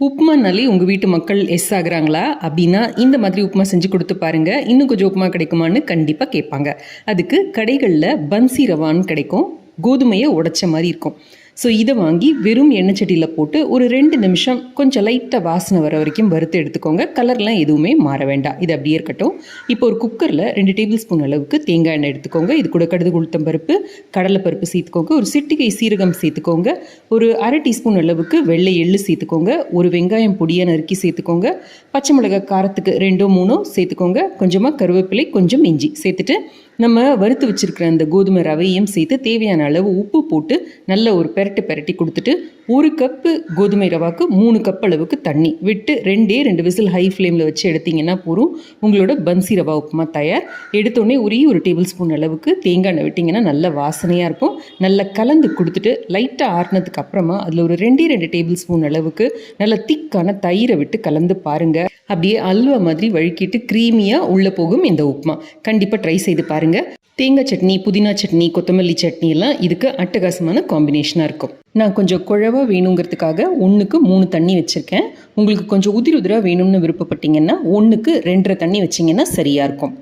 உப்புமானாலே உங்கள் வீட்டு மக்கள் எஸ் ஆகுறாங்களா அப்படின்னா இந்த மாதிரி உப்புமா செஞ்சு கொடுத்து பாருங்கள். இன்னும் கொஞ்சம் உப்புமா கிடைக்குமான்னு கண்டிப்பாக கேட்பாங்க. அதுக்கு கடைகளில் பன்சி ரவான்னு கிடைக்கும், கோதுமையை உடைச்ச மாதிரி இருக்கும். ஸோ இதை வாங்கி வெறும் எண்ணெய் சட்டியில் போட்டு ஒரு 2 நிமிஷம் கொஞ்சம் லைட்டாக வாசனை வர வரைக்கும் வறுத்து எடுத்துக்கோங்க. கலர்லாம் எதுவுமே மாற வேண்டாம், இது அப்படியே இருக்கட்டும். இப்போ ஒரு குக்கரில் 2 டேபிள் ஸ்பூன் அளவுக்கு தேங்காய் எண்ணெய் எடுத்துக்கோங்க. இது கூட கடுகு உளுத்தம் பருப்பு, கடலைப்பருப்பு சேர்த்துக்கோங்க. ஒரு சிட்டிகை சீரகம் சேர்த்துக்கோங்க. ஒரு அரை டீஸ்பூன் அளவுக்கு வெள்ளை எள்ளு சேர்த்துக்கோங்க. ஒரு வெங்காயம் பொடியை நறுக்கி சேர்த்துக்கோங்க. பச்சை மிளகாய் காரத்துக்கு 2 3 சேர்த்துக்கோங்க. கொஞ்சமாக கருவேப்பிலை, கொஞ்சம் இஞ்சி சேர்த்துட்டு நம்ம வறுத்து வச்சுருக்கிற அந்த கோதுமை ரவையும் சேர்த்து தேவையான அளவு உப்பு போட்டு நல்ல ஒரு பெரட்டி கொடுத்துட்டு 1 கப்பு கோதுமை ரவாக்கு 3 கப் அளவுக்கு தண்ணி விட்டு 2 விசில் ஹை ஃப்ளேமில் வச்சு எடுத்திங்கன்னா போதும், உங்களோட பன்சி ரவா உப்புமா தயார். எடுத்தோடனே ஒரே ஒரு டேபிள் ஸ்பூன் அளவுக்கு தேங்காய் எண்ணெய் விட்டிங்கன்னா நல்ல வாசனையாக இருக்கும். நல்லா கலந்து கொடுத்துட்டு லைட்டாக ஆறுனதுக்கு அப்புறமா அதில் ஒரு 2 டேபிள் ஸ்பூன் அளவுக்கு நல்ல திக்கான தயிரை விட்டு கலந்து பாருங்கள். அப்படியே அல்வா மாதிரி வழுக்கிட்டு க்ரீமியாக உள்ளே போகும் இந்த உப்புமா. கண்டிப்பாக ட்ரை செய்து பாருங்கள். தேங்காய் சட்னி, புதினா சட்னி, கொத்தமல்லி சட்னி எல்லாம் இதுக்கு அட்டகாசமான காம்பினேஷனாக இருக்கும். நான் கொஞ்சம் குழவா வேணுங்கிறதுக்காக 1க்கு 3 தண்ணி வச்சுருக்கேன். உங்களுக்கு கொஞ்சம் உதிராக வேணும்னு விருப்பப்பட்டீங்கன்னா 1க்கு 2.5 தண்ணி வச்சிங்கன்னா சரியாக இருக்கும்.